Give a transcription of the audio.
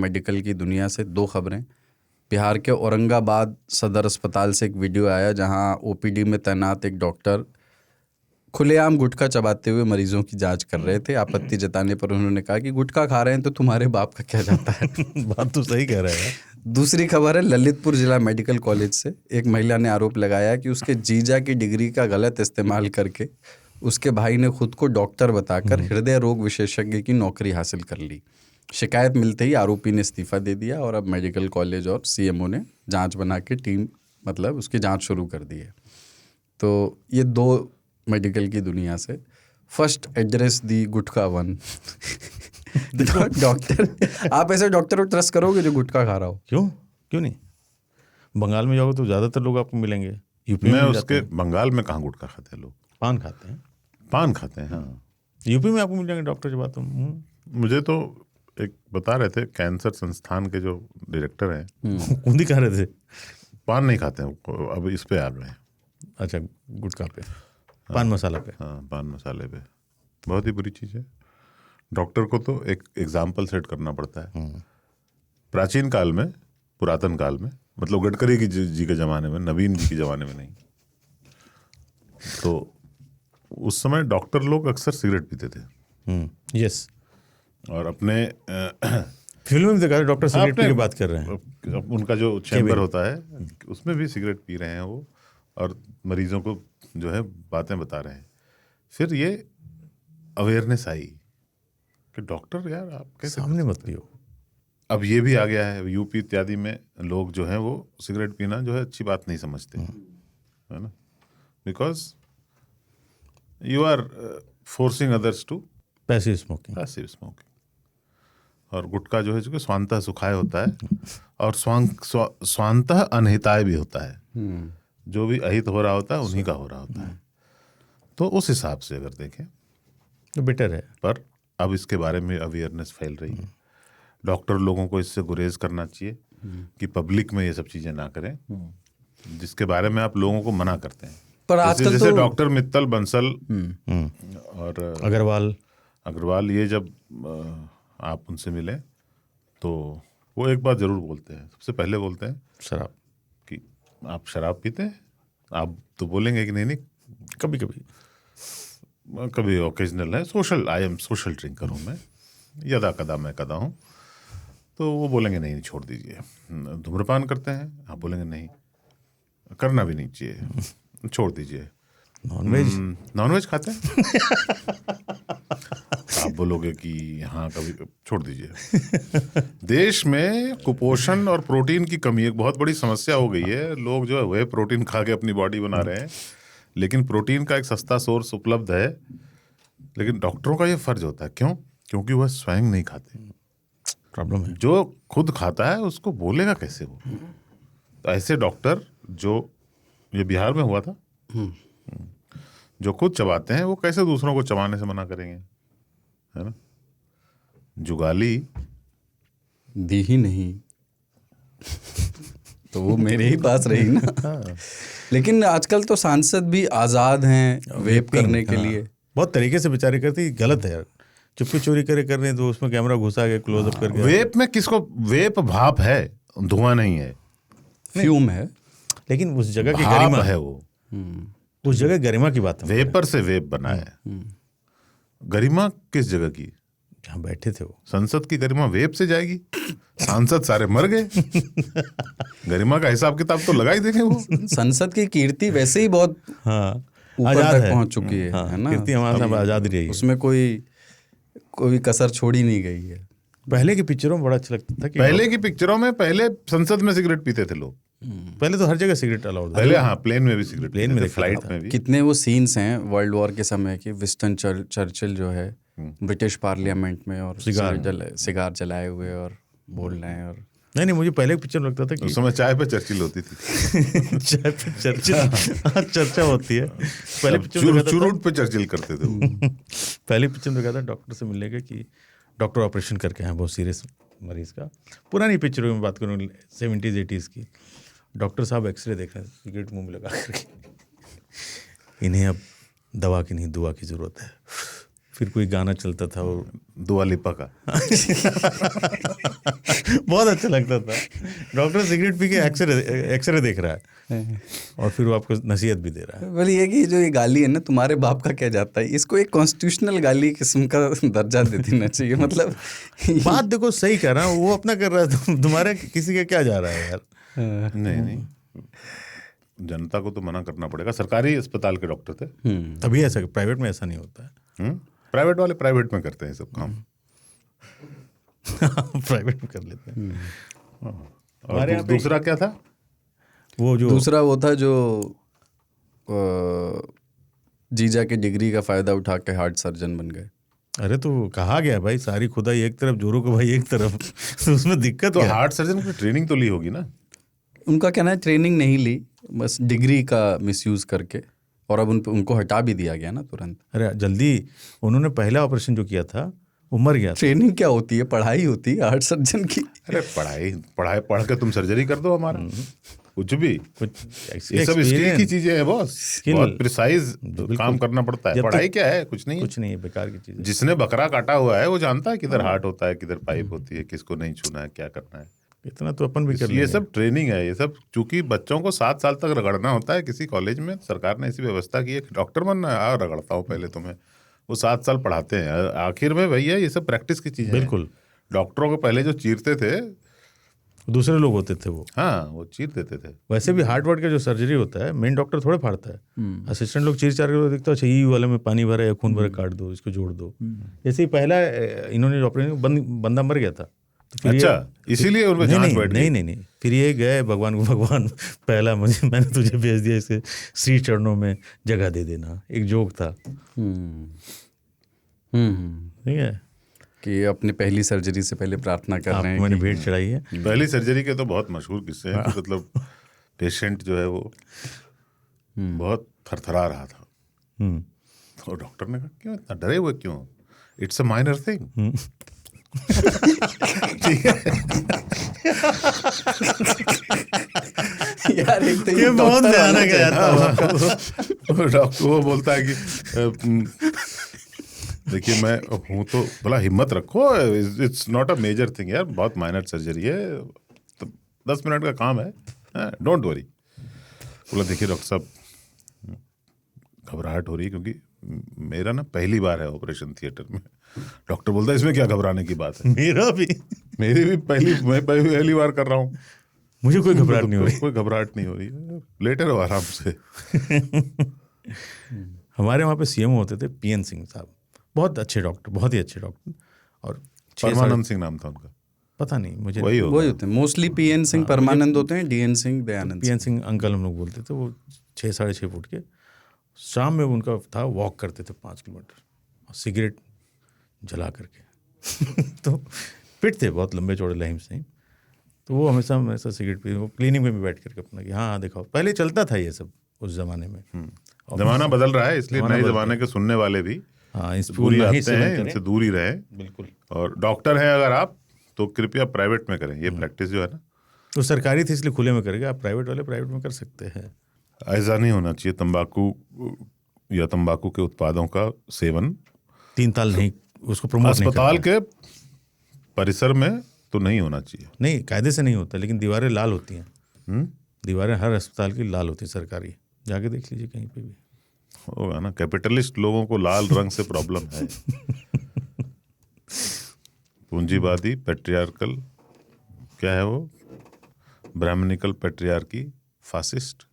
Medical की दुनिया से 2 खबरें। बिहार के औरंगाबाद सदर अस्पताल से एक वीडियो आया जहां ओपीडी में तैनात एक डॉक्टर खुलेआम गुटखा चबाते हुए मरीजों की जांच कर रहे थे। आपत्ति जताने पर उन्होंने कहा कि गुटखा खा रहे हैं तो तुम्हारे बाप का क्या जाता है। बात तो सही कह रहे हैं। दूसरी खबर है ललितपुर जिला मेडिकल कॉलेज से। एक महिला ने आरोप लगाया कि उसके जीजा की डिग्री का गलत इस्तेमाल करके उसके भाई ने खुद को डॉक्टर बताकर हृदय रोग विशेषज्ञ की नौकरी हासिल कर ली। शिकायत मिलते ही आरोपी ने इस्तीफा दे दिया और अब मेडिकल कॉलेज और सीएमओ ने जांच बना के टीम उसकी जांच शुरू कर दी है। तो ये 2 मेडिकल की दुनिया से। फर्स्ट एड्रेस दी गुटखा वन। डॉक्टर, आप ऐसे डॉक्टर को ट्रस्ट करोगे जो गुटखा खा रहा हो? क्यों नहीं? बंगाल में जाओगे तो ज़्यादातर लोग आपको मिलेंगे। यूपी में उसके बंगाल में कहाँ गुटखा खाते हैं लोग? पान खाते हैं। हाँ। यूपी में आपको मिल जाएंगे डॉक्टर की बात। मुझे तो एक बता रहे थे कैंसर संस्थान के जो डायरेक्टर हैं, कूंदी खा रहे थे। पान नहीं खाते हैं, अब इस पे आ गए हैं। अच्छा, गुटखा पे, पान मसाला पे। हाँ, पान मसाले पे। बहुत ही बुरी चीज़ है। डॉक्टर को तो एक एग्जाम्पल सेट करना पड़ता है। प्राचीन काल में, पुरातन काल में, मतलब गडकरी जी के ज़माने में, नवीन जी के ज़माने में नहीं, तो उस समय डॉक्टर लोग अक्सर सिगरेट पीते थे। यस। और अपने फिल्म में देखा डॉक्टर सिगरेट पी के बात कर रहे हैं। उनका जो चैम्बर होता है उसमें भी सिगरेट पी रहे हैं वो, और मरीजों को जो है बातें बता रहे हैं। फिर ये अवेयरनेस आई कि डॉक्टर यार आप कैसे सामने मत पियो। अब ये भी आ गया है यूपी इत्यादि में, लोग जो हैं वो सिगरेट पीना जो है अच्छी बात नहीं समझते, है ना, because you are forcing others to passive smoking. और गुटखा जो है जो कि स्वांतः सुखाय होता है और स्वांतः अनहिताय भी होता है। जो भी अहित हो रहा होता है उन्हीं का हो रहा होता है। तो उस हिसाब से अगर देखें तो बेटर है। पर अब इसके बारे में अवेयरनेस फैल रही है। डॉक्टर लोगों को इससे गुरेज करना चाहिए कि पब्लिक में ये सब चीज़ें ना करें जिसके बारे में आप लोगों को मना करते हैं। पर आजकल जैसे तो डॉक्टर मित्तल बंसल और अग्रवाल ये जब आप उनसे मिले तो वो एक बात जरूर बोलते हैं, सबसे पहले बोलते हैं शराब, कि आप शराब पीते हैं? आप तो बोलेंगे कि नहीं कभी ओकेजनल है, आई एम सोशल ड्रिंकर हूँ मैं, यदा कदा मैं कदा हूँ। तो वो बोलेंगे नहीं छोड़ दीजिए। धूम्रपान करते हैं? आप बोलेंगे नहीं करना भी नहीं चाहिए, छोड़ दीजिए। नॉनवेज खाते हैं? आप बोलोगे कि हाँ कभी छोड़ दीजिए। देश में कुपोषण और प्रोटीन की कमी एक बहुत बड़ी समस्या हो गई है। लोग जो है वह प्रोटीन खा के अपनी बॉडी बना रहे हैं, लेकिन प्रोटीन का एक सस्ता सोर्स उपलब्ध है। लेकिन डॉक्टरों का ये फर्ज होता है, क्यों? क्योंकि वह स्वयं नहीं खाते। प्रॉब्लम है। जो खुद खाता है उसको बोलेगा कैसे वो? तो ऐसे डॉक्टर जो ये बिहार में हुआ था, जो खुद चबाते हैं वो कैसे दूसरों को चबाने से मना करेंगे, है ना? जुगाली दी ही नहीं तो वो मेरे ही पास रही ना। लेकिन आजकल तो सांसद भी आज़ाद हैं वेप करने के लिए। बहुत तरीके से बेचारे करती, गलत है यार। चुप्पी चोरी कर रहे हैं तो उसमें कैमरा घुसा के क्लोजअप करके। वेप में किसको? वेप भाप है, धुआं नहीं है, फ्यूम है। लेकिन उस जगह की भाप गरिमा है वो। उस जगह गरिमा की बात है। वेपर से वेप बना है। गरिमा किस जगह की? जहाँ बैठे थे वो। संसद की गरिमा वेप से जाएगी? सांसद सारे मर गए। गरिमा का हिसाब किताब तो लगा ही देंगे वो। संसद की कीर्ति वैसे ही बहुत ऊपर तक पहुंच चुकी है ना। कीर्ति हमारे साथ आजाद रही है, उसमें कोई कसर छोड़ी नहीं गई है। पहले की पिक्चरों में बड़ा अच्छा लगता था कि पहले की पिक्चरों में पहले संसद में सिगरेट पीते थे लोग। पहले तो हर जगह सिगरेट अलाउड था। पहले हाँ, प्लेन में भी सिगरेट, प्लेन में, फ्लाइट में भी। कितने वो सीन्स हैं वर्ल्ड वॉर के समय के। विंस्टन चर्चिल जो है ब्रिटिश पार्लियामेंट में और सिगार जलाए हुए और बोल रहे हैं। और नहीं मुझे पहले पिक्चर लगता था कि उस समय चाय पे चर्चिल होती थी। चाय पे चर्चिल चर्चा होती है। पहले पिक्चर चुरूट पे चर्चिल करते थे। पहले पिक्चर में देखा था डॉक्टर से मिलने के कि डॉक्टर ऑपरेशन करके हैं बहुत सीरियस मरीज का। पुरानी पिक्चरों में बात करूँ 70s 80s की। डॉक्टर साहब एक्सरे देख रहे हैं सिगरेट मुंह में लगा करके। इन्हें अब दवा की नहीं दुआ की ज़रूरत है। फिर कोई गाना चलता था वो दुआ लिपा का। बहुत अच्छा लगता था। डॉक्टर सिगरेट पी के एक्सरे देख रहा है और फिर वो आपको नसीहत भी दे रहा है। बोले ये कि जो ये गाली है ना, तुम्हारे बाप का क्या जाता है, इसको एक कॉन्स्टिट्यूशनल गाली किस्म का दर्जा दे देना चाहिए। मतलब बात देखो, सही कह रहा हूँ, वो अपना कर रहा है, तुम्हारे किसी का क्या जा रहा है यार। नहीं, जनता को तो मना करना पड़ेगा। सरकारी अस्पताल के डॉक्टर थे, तभी ऐसा, प्राइवेट में ऐसा नहीं होता है। प्राइवेट वाले प्राइवेट में करते हैं सब काम। प्राइवेट में कर लेते हैं। और दूसरा क्या था? वो जो दूसरा वो था जो जीजा की डिग्री का फायदा उठा के हार्ट सर्जन बन गए। अरे तो कहा गया भाई, सारी खुदाई एक तरफ, जोरों को भाई एक तरफ, तो उसमें दिक्कत तो क्या है? हार्ट सर्जन की ट्रेनिंग तो ली होगी ना? उनका कहना है ट्रेनिंग नहीं ली, बस डिग्री का मिसयूज करके, और अब उनको हटा भी दिया गया ना तुरंत। अरे जल्दी, उन्होंने पहला ऑपरेशन जो किया था वो मर गया था। ट्रेनिंग क्या होती है? पढ़ाई होती है हार्ट सर्जन की। अरे पढ़ के तुम सर्जरी कर दो हमारा, कुछ भी। कुछ ये सब स्किल की चीजें हैं बॉस, बहुत प्रिसाइज काम करना पड़ता है। पढ़ाई क्या है? कुछ नहीं, कुछ नहीं है, बेकार की चीज। जिसने बकरा काटा हुआ है वो जानता है किधर हार्ट होता है, किधर पाइप होती है, किसको नहीं छूना है, क्या करना है। इतना तो अपन भी कर ये लेंगे। सब ट्रेनिंग है। ये सब चूंकि बच्चों को 7 साल तक रगड़ना होता है किसी कॉलेज में, सरकार ने ऐसी व्यवस्था की है कि डॉक्टर बनना है, आओ रगड़ता हूँ पहले तुम्हें। वो 7 साल पढ़ाते हैं, आखिर में भैया ये सब प्रैक्टिस की चीजें हैं। बिल्कुल। डॉक्टरों को पहले जो चीरते थे, दूसरे लोग होते थे वो। हाँ, वो चीर देते थे। वैसे भी हार्ट वार्ट का जो सर्जरी होता है, मेन डॉक्टर थोड़े फाड़ता है, असिस्टेंट लोग चीर चार के देखता है, अच्छा ई वाले में पानी भरा या खून भरा, काट दो, इसको जोड़ दो। जैसे ही पहला इन्होंने ऑपरेशन, बंदा मर गया था, तो फिर अच्छा, इसीलिए उनमें जांच बैठ गई। नहीं, फिर ये गए भगवान को, भगवान पहला मैंने तुझे भेज दिया, इसके श्री चरणों में जगह दे देना, एक जोक था। ठीक है कि अपनी पहली सर्जरी से पहले प्रार्थना कर रहे हैं। मैंने भेंट चढ़ाई है। पहली सर्जरी के तो बहुत मशहूर किस्से हैं कि मतलब पेशेंट जो है वो बहुत थरथरा रहा था, तो डॉक्टर ने कहा क्यों इतना डरे हुए क्यों, इट्स अ माइनर थिंग। ठीक है यार, एक तो ये बहुत भयानक है यार। डॉक्टर वो बोलता है कि देखिए मैं हूँ तो भला हिम्मत रखो, it's not a major thing यार, बहुत माइनर सर्जरी है, तो 10 मिनट का काम है, डोंट वरी। बोला देखिए डॉक्टर साहब, घबराहट हो रही है क्योंकि मेरा ना पहली बार है ऑपरेशन थिएटर में। डॉक्टर बोलता है इसमें क्या घबराने की बात है, मेरी भी मैं पहली बार कर रहा हूँ, मुझे कोई घबराहट नहीं हो रही। कोई घबराहट नहीं हो रही है, लेटे रहो आराम से। हमारे वहाँ पे सीएमओ होते थे पीएन सिंह साहब, बहुत अच्छे डॉक्टर, बहुत ही अच्छे डॉक्टर। और परमानंद सिंह नाम था उनका, पता नहीं मुझे, वही होते हैं मोस्टली। पीएन सिंह परमानंद होते हैं, DN Singh Dayanand. PN Singh uncle हम लोग बोलते थे। वो 6-6.5 फुट के, शाम में उनका था, वॉक करते थे 5 किलोमीटर और सिगरेट जला करके। तो फिट थे, बहुत लंबे चौड़े लहीम सिंह। तो वो हमेशा सिगरेट पी, वो क्लिनिक में भी बैठ करके अपना कि हाँ देखो, पहले चलता था ये सब उस जमाने में। जमाना बदल रहा है, इसलिए नए जमाने के सुनने वाले भी दूरी आते हैं, इनसे दूरी रहे। बिल्कुल। और डॉक्टर हैं अगर आप, तो कृपया प्राइवेट में करें। ये प्रैक्टिस जो है ना, तो सरकारी थी इसलिए खुले में करेंगे, आप प्राइवेट वाले प्राइवेट में कर सकते हैं। ऐसा नहीं होना चाहिए। तंबाकू या तंबाकू के उत्पादों का सेवन 3 साल नहीं, उसको प्रमोट नहीं अस्पताल के परिसर में तो नहीं होना चाहिए। नहीं, कायदे से नहीं होता, लेकिन दीवारें लाल होती हैं। दीवारें हर अस्पताल की लाल होती है सरकारी, जाके देख लीजिए कहीं पे भी होगा ना। कैपिटलिस्ट लोगों को लाल रंग से प्रॉब्लम है। पूंजीवादी पेट्रियार्कल, क्या है वो, ब्राह्मणिकल पेट्रियार्की, फासिस्ट।